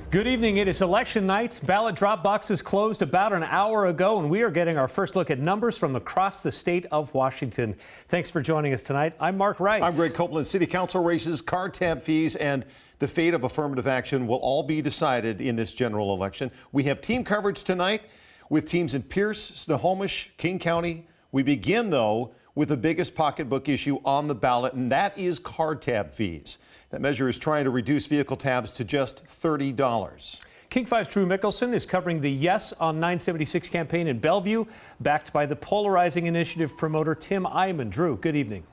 Good evening. It is election night. Ballot drop boxes closed about an hour ago, and we are getting our first look at numbers from across the state of Washington. Thanks for joining us tonight. I'm Mark Wright. I'm Greg Copeland. City council races, car tab fees, and the fate of affirmative action will all be decided in this general election. We have team coverage tonight with teams in Pierce, Snohomish, King County. We begin, though, with the biggest pocketbook issue on the ballot, and that is car tab fees. That measure is trying to reduce vehicle tabs to just $30. King 5's Drew Mickelson is covering the Yes on 976 campaign in Bellevue, backed by the polarizing initiative promoter Tim Eyman. Drew, good evening.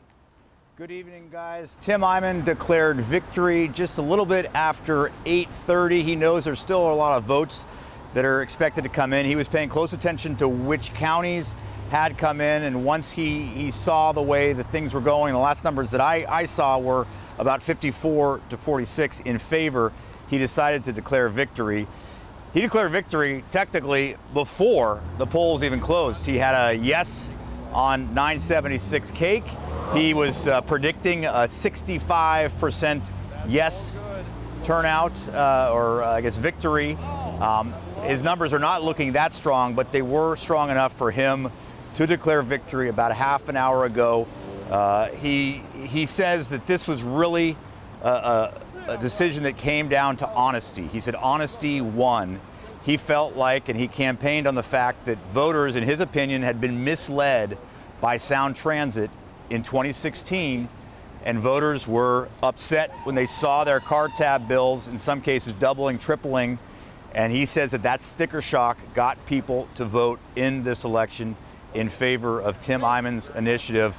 Good evening, guys. Tim Eyman declared victory just a little bit after 8:30. He knows there's still a lot of votes that are expected to come in. He was paying close attention to which counties had come in, and once he saw the way that things were going, the last numbers that I saw were about 54 to 46 in favor, he decided to declare victory. He declared victory technically before the polls even closed. He had a yes on 976 cake. He was predicting a 65% yes turnout, or I guess victory. His numbers are not looking that strong, but they were strong enough for him to declare victory about a half an hour ago. He says that this was really a decision that came down to honesty. He said honesty won. He felt like, and he campaigned on the fact that voters, in his opinion, had been misled by Sound Transit in 2016, and voters were upset when they saw their car tab bills, in some cases doubling, tripling, and he says that sticker shock got people to vote in this election in favor of Tim Eyman's initiative.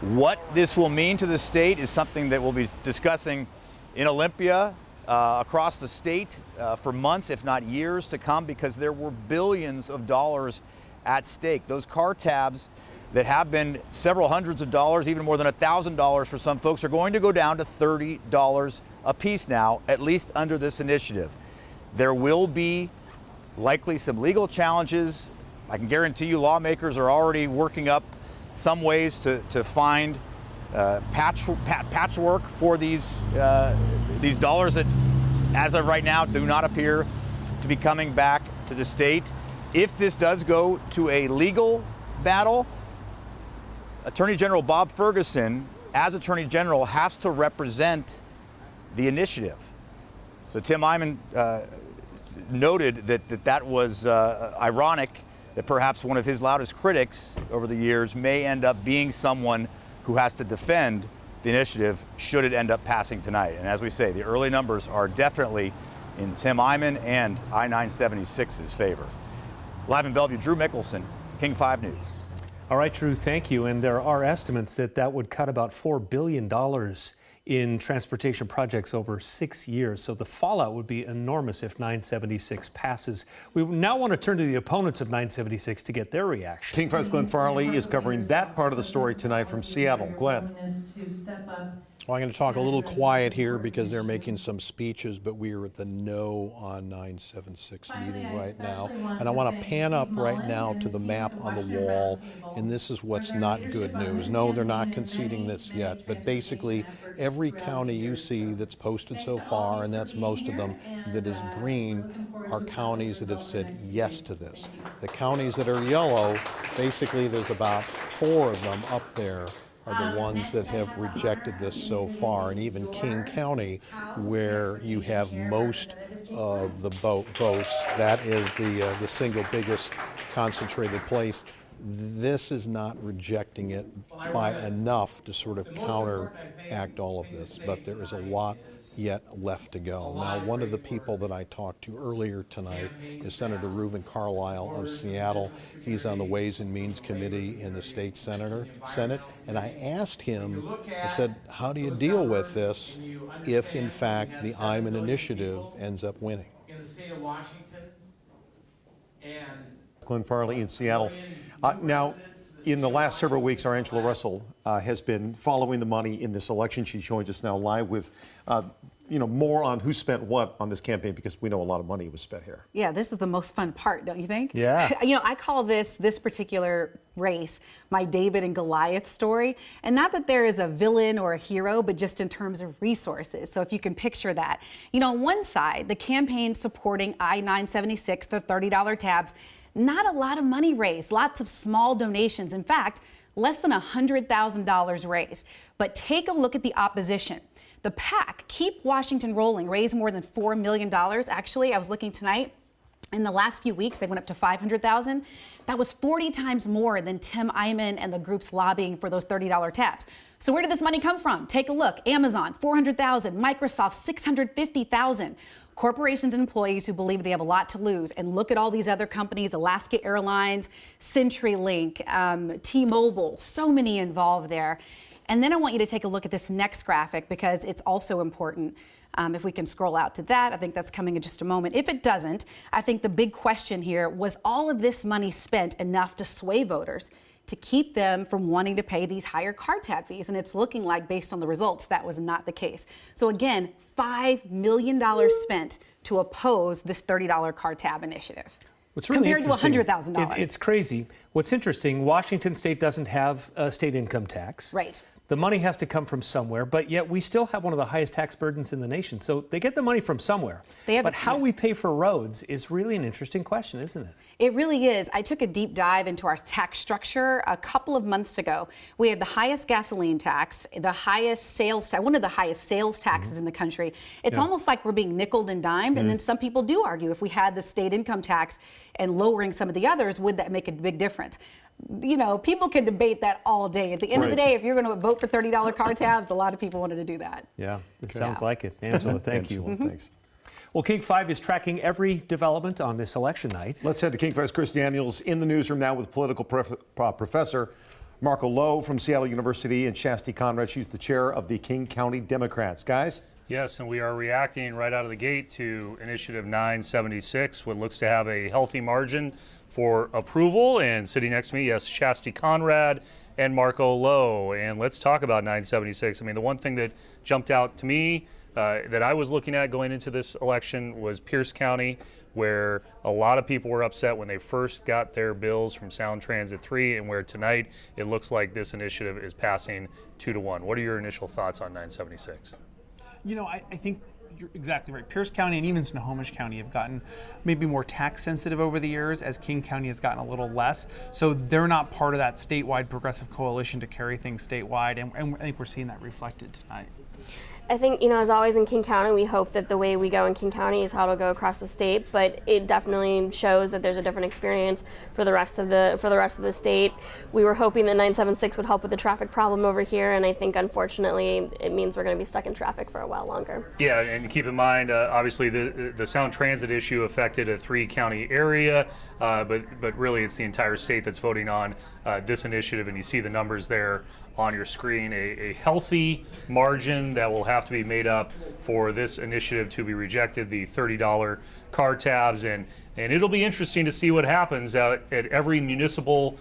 What this will mean to the state is something that we'll be discussing in Olympia, across the state, for months, if not years to come, because there were billions of dollars at stake. Those car tabs that have been several hundreds of dollars, even more than $1,000 for some folks, are going to go down to $30 a piece now, at least under this initiative. There will be likely some legal challenges. I can guarantee you lawmakers are already working up some ways to find patchwork for these dollars that, as of right now, do not appear to be coming back to the state. If this does go to a legal battle, Attorney General Bob Ferguson, as Attorney General, has to represent the initiative. So Tim Eyman noted that was ironic, that perhaps one of his loudest critics over the years may end up being someone who has to defend the initiative should it end up passing tonight. And as we say, the early numbers are definitely in Tim Eyman and I-976's favor. Live in Bellevue, Drew Mickelson, King 5 News. All right, Drew, thank you. And there are estimates that would cut about $4 billion in transportation projects over 6 years. So the fallout would be enormous if 976 passes. We now want to turn to the opponents of 976 to get their reaction. King 5's Glenn Farley is covering that part of the story tonight from Seattle. Glenn. Well, I'm going to talk a little quiet here because they're making some speeches, but we are at the No on 976 meeting right now. And I want to pan up right now to the map on the wall, and this is what's not good news. No, they're not conceding this yet, but basically every county you see that's posted so far, and that's most of them, that is green, are counties that have said yes to this. The counties that are yellow, basically there's about 4 of them up there are the ones that have rejected this so far. And even King County, where you have most of the votes, that is the single biggest concentrated place. This is not rejecting it by enough to sort of counteract all of this, but there is a lot yet left to go. Now, one of the people that I talked to earlier tonight is Senator Reuven Carlisle of Seattle. He's on the Ways and Means Committee in the state Senate, and I asked him, I said, how do you deal with this if, in fact, the Eyman initiative ends up winning? In the state of Washington and Glenn Farley in Seattle. Now, in the last several weeks, our Angela Russell has been following the money in this election. She joins us now live with more on who spent what on this campaign, because we know a lot of money was spent here. Yeah, this is the most fun part, don't you think? Yeah. I call this particular race my David and Goliath story. And not that there is a villain or a hero, but just in terms of resources. So if you can picture that. On one side, the campaign supporting I-976, the $30 tabs, not a lot of money raised, lots of small donations. In fact, less than $100,000 raised. But take a look at the opposition. The PAC, Keep Washington Rolling, raised more than $4 million. Actually, I was looking tonight. In the last few weeks, they went up to $500,000. That was 40 times more than Tim Eyman and the groups lobbying for those $30 tabs. So where did this money come from? Take a look. Amazon, $400,000. Microsoft, $650,000. Corporations and employees who believe they have a lot to lose. And look at all these other companies, Alaska Airlines, CenturyLink, T-Mobile, so many involved there. And then I want you to take a look at this next graphic, because it's also important. If we can scroll out to that, I think that's coming in just a moment. If it doesn't, I think the big question here was, all of this money spent enough to sway voters to keep them from wanting to pay these higher car tab fees? And it's looking like, based on the results, that was not the case. So again, $5 million spent to oppose this $30 car tab initiative. What's really compared to $100,000. It's crazy. What's interesting, Washington State doesn't have a state income tax. Right. The money has to come from somewhere, but yet we still have one of the highest tax burdens in the nation. So they get the money from somewhere. But how we pay for roads is really an interesting question, isn't it? It really is. I took a deep dive into our tax structure a couple of months ago. We have the highest gasoline tax, the highest sales tax, one of the highest sales taxes in the country. It's almost like we're being nickeled and dimed. And then some people do argue, if we had the state income tax and lowering some of the others, would that make a big difference? People can debate that all day. At the end of the day, if you're going to vote for $30 car tabs, a lot of people wanted to do that. Yeah, it sounds like it. Angela, thank you. Thanks. Well, King 5 is tracking every development on this election night. Let's head to King 5's Chris Daniels in the newsroom now with political professor Marco Lowe from Seattle University and Shasti Conrad. She's the chair of the King County Democrats. Guys? Yes, and we are reacting right out of the gate to Initiative 976, what looks to have a healthy margin for approval. And sitting next to me, yes, Shasti Conrad and Marco Lowe. And let's talk about 976. I mean, the one thing that jumped out to me that I was looking at going into this election was Pierce County, where a lot of people were upset when they first got their bills from Sound Transit 3, and where tonight it looks like this initiative is passing 2-1. What are your initial thoughts on 976? I think you're exactly right. Pierce County and even Snohomish County have gotten maybe more tax sensitive over the years, as King County has gotten a little less. So they're not part of that statewide progressive coalition to carry things statewide, and I think we're seeing that reflected tonight. I think, as always in King County, we hope that the way we go in King County is how it'll go across the state, but it definitely shows that there's a different experience for the rest of the state. We were hoping that 976 would help with the traffic problem over here, and I think unfortunately it means we're going to be stuck in traffic for a while longer. Yeah, and keep in mind, obviously the Sound Transit issue affected a 3-county area, but really it's the entire state that's voting on this initiative, and you see the numbers there on your screen. A healthy margin that will have to be made up for this initiative to be rejected, the $30 car tabs, and it'll be interesting to see what happens at every municipal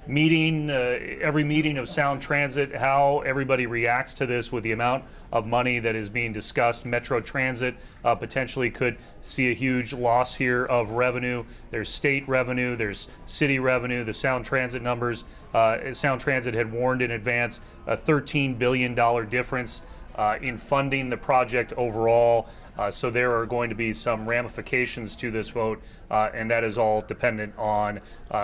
meeting, every meeting of Sound Transit, how everybody reacts to this with the amount of money that is being discussed. Metro Transit potentially could see a huge loss here of revenue. There's state revenue, there's city revenue, the Sound Transit numbers. Sound Transit had warned in advance a $13 billion difference in funding the project overall. So there are going to be some ramifications to this vote, and that is all dependent on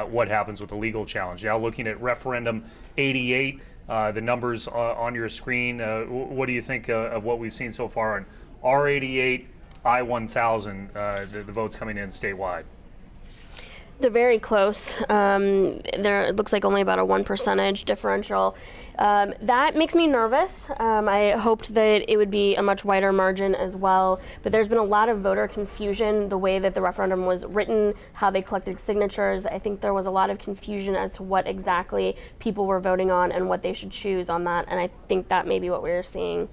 what happens with the legal challenge. Now, looking at referendum 88, the numbers on your screen, what do you think of what we've seen so far on R88, I-1000, the votes coming in statewide? They're very close. It looks like only about a 1% differential. That makes me nervous. I hoped that it would be a much wider margin as well, but there's been a lot of voter confusion, the way that the referendum was written, how they collected signatures. I think there was a lot of confusion as to what exactly people were voting on and what they should choose on that, and I think that may be what we're seeing.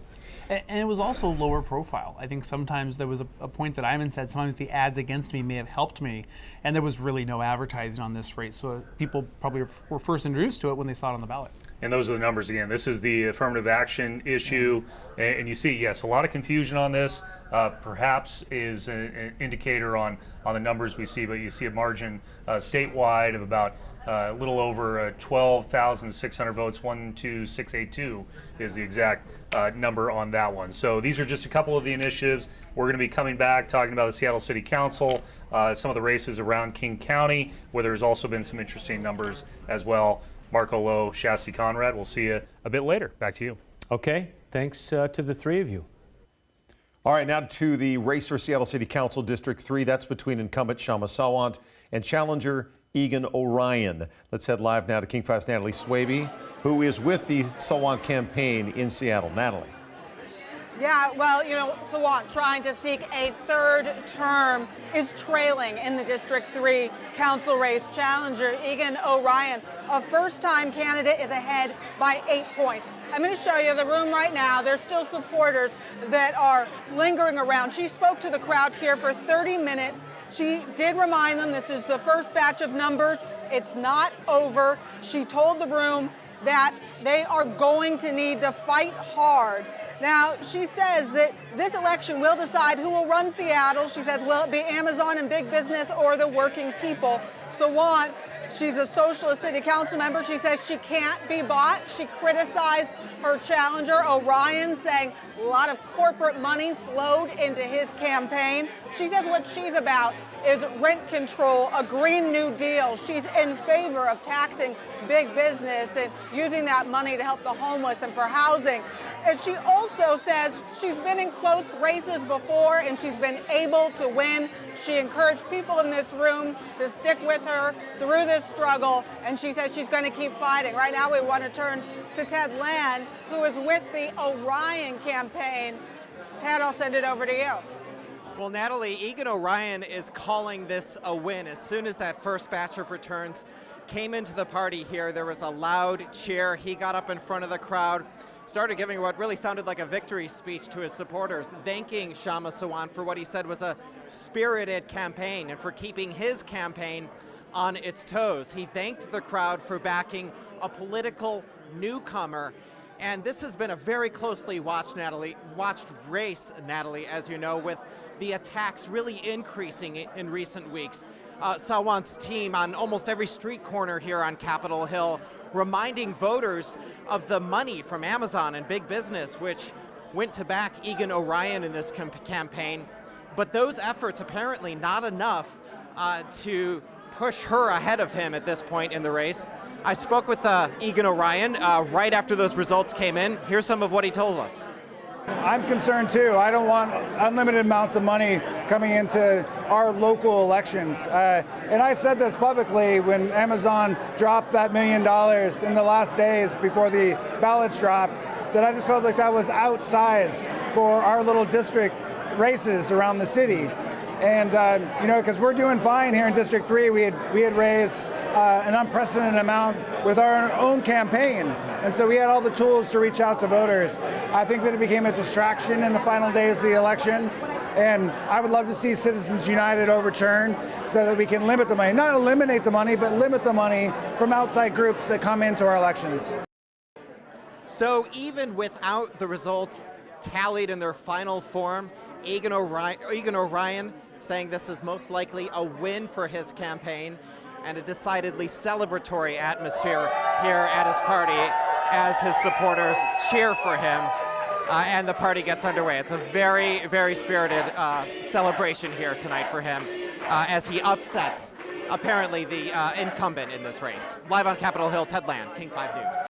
And it was also lower profile. I think sometimes there was a point that Iman said, sometimes the ads against me may have helped me, and there was really no advertising on this race. So people probably were first introduced to it when they saw it on the ballot. And those are the numbers again. This is the affirmative action issue. And you see, yes, a lot of confusion on this. Perhaps is an indicator on the numbers we see, but you see a margin statewide of about a little over 12,600 votes. 12682 is the exact number on that one. So these are just a couple of the initiatives. We're going to be coming back talking about the Seattle City Council, some of the races around King County, where there's also been some interesting numbers as well. Marco Lowe, Shasti Conrad, we'll see you a bit later. Back to you. Okay, thanks to the three of you. All right, now to the race for Seattle City Council District 3. That's between incumbent Shama Sawant and challenger Egan Orion. Let's head live now to King 5's Natalie Swaby, who is with the Sawant campaign in Seattle. Natalie. Yeah, well, Sawant trying to seek a third term is trailing in the District 3 council race. Challenger Egan Orion, a first-time candidate, is ahead by 8 points. I'm going to show you the room right now. There's still supporters that are lingering around. She spoke to the crowd here for 30 minutes. She did remind them this is the first batch of numbers. It's not over. She told the room that they are going to need to fight hard. Now, she says that this election will decide who will run Seattle. She says, will it be Amazon and big business or the working people? Sawant, she's a socialist city council member. She says she can't be bought. She criticized her challenger, Orion, saying a lot of corporate money flowed into his campaign. She says what she's about is rent control, a Green New Deal. She's in favor of taxing big business and using that money to help the homeless and for housing. And she also says she's been in close races before and she's been able to win. She encouraged people in this room to stick with her through this struggle, and she says she's going to keep fighting. Right now we want to turn to Ted Land, who is with the Orion campaign. Ted, I'll send it over to you. Well, Natalie, Egan Orion is calling this a win. As soon as that first batch of returns came into the party here, there was a loud cheer. He got up in front of the crowd, started giving what really sounded like a victory speech to his supporters, thanking Shama Sawant for what he said was a spirited campaign and for keeping his campaign on its toes. He thanked the crowd for backing a political newcomer. And this has been a very closely watched race, Natalie, as you know, with the attacks really increasing in recent weeks. Sawant's team on almost every street corner here on Capitol Hill, reminding voters of the money from Amazon and big business, which went to back Egan Orion in this campaign. But those efforts apparently not enough to push her ahead of him at this point in the race. I spoke with Egan Orion right after those results came in. Here's some of what he told us. I'm concerned too. I don't want unlimited amounts of money coming into our local elections. And I said this publicly when Amazon dropped that $1 million in the last days before the ballots dropped, that I just felt like that was outsized for our little district races around the city. And because we're doing fine here in District 3, we had raised an unprecedented amount with our own campaign. And so we had all the tools to reach out to voters. I think that it became a distraction in the final days of the election. And I would love to see Citizens United overturned so that we can limit the money, not eliminate the money, but limit the money from outside groups that come into our elections. So even without the results tallied in their final form, Egan Orion saying this is most likely a win for his campaign and a decidedly celebratory atmosphere here at his party as his supporters cheer for him and the party gets underway. It's a very, very spirited celebration here tonight for him as he upsets apparently the incumbent in this race. Live on Capitol Hill, Ted Land, King 5 News.